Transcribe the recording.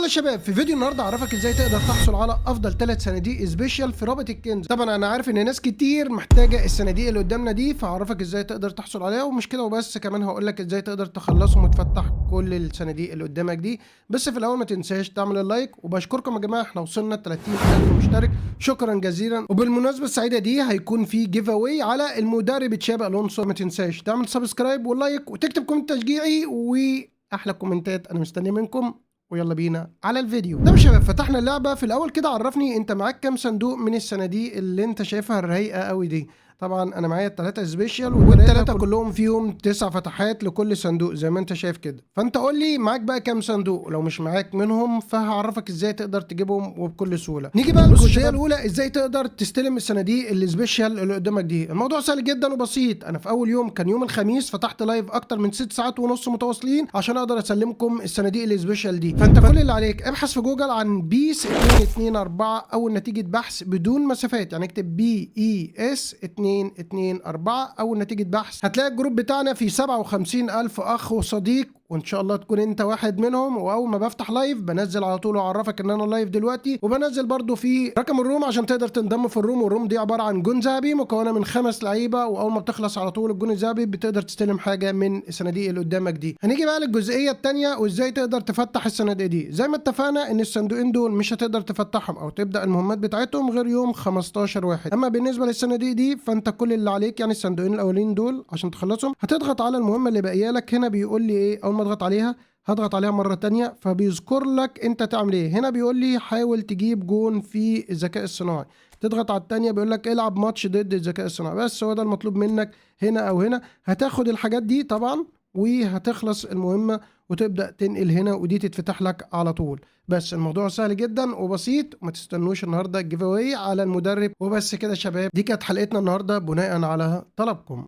يلا شباب، في فيديو النهارده اعرفك ازاي تقدر تحصل على افضل 3 صناديق سبيشال في رابط الكنز. طبعا انا عارف ان ناس كتير محتاجه الصناديق اللي قدامنا دي، فهعرفك ازاي تقدر تحصل عليها. ومش كده وبس، كمان هقول لك ازاي تقدر تخلصهم وتفتح كل الصناديق اللي قدامك دي. بس في الاول ما تنساش تعمل اللايك، وبشكركم يا جماعه، احنا وصلنا 30000 مشترك، شكرا جزيلا. وبالمناسبه السعيده دي هيكون في جيف اواي على المدرب تشابي الونسو. ما تنساش تعمل سبسكرايب واللايك وتكتب كومنت تشجيعي واحلى كومنتات انا مستني منكم. ويلا بينا على الفيديو. طب شباب، فتحنا اللعبه. في الاول كده عرفني انت معاك كام صندوق من الصناديق اللي انت شايفها الرايقه قوي دي. طبعا انا معايا الثلاثه سبيشال، والثلاثه كلهم فيهم 9 فتحات لكل صندوق زي ما انت شايف كده. فانت قول لي معاك بقى كام صندوق، لو مش معاك منهم فهعرفك ازاي تقدر تجيبهم وبكل سهوله. نيجي بقى للجزئيه الاولى، ازاي تقدر تستلم الصناديق السبيشال اللي قدامك دي. الموضوع سهل جدا وبسيط. انا في اول يوم كان يوم الخميس فتحت لايف اكتر من 6 ساعات ونص متواصلين عشان اقدر اسلمكم الصناديق السبيشال دي. فانت كل اللي عليك ابحث في جوجل عن بيس 224 اول نتيجه بحث بدون مسافات، يعني اكتب BES 224 اول نتيجه بحث. هتلاقي الجروب بتاعنا فيه 57000 اخ وصديق، وان شاء الله تكون انت واحد منهم. واول ما بفتح لايف بنزل على طول واعرفك ان انا لايف دلوقتي، وبنزل برضو في رقم الروم عشان تقدر تنضم في الروم. والروم دي عباره عن جون ذهبي مكونه من 5 لعيبه، واول ما بتخلص على طول الجون الذهبي بتقدر تستلم حاجه من الصناديق اللي قدامك دي. هنيجي بقى للجزئيه الثانيه، وازاي تقدر تفتح الصناديق دي. زي ما اتفقنا ان الصندوقين دول مش هتقدر تفتحهم او تبدا المهمات بتاعتهم غير يوم 15 واحد. اما بالنسبه للصناديق دي فانت كل اللي عليك، يعني الصندوقين الاولين دول عشان تخلصهم هتضغط على المهمه اللي باقيه لك. هنا بيقول لي ايه؟ اول ما اضغط عليها هضغط عليها مرة تانية فبيذكر لك انت تعمل ايه. هنا بيقول لي حاول تجيب جون في الذكاء الصناعي. تضغط على التانية بيقول لك العب ماتش ضد الذكاء الصناعي. بس هو ده المطلوب منك هنا او هنا. هتاخد الحاجات دي طبعا وهتخلص المهمة وتبدأ تنقل هنا، ودي تتفتح لك على طول. بس الموضوع سهل جدا وبسيط، وما تستنوش النهارده الجيف اواي على المدرب. وبس كده شباب، دي كانت حلقتنا النهارده بناء على طلبكم.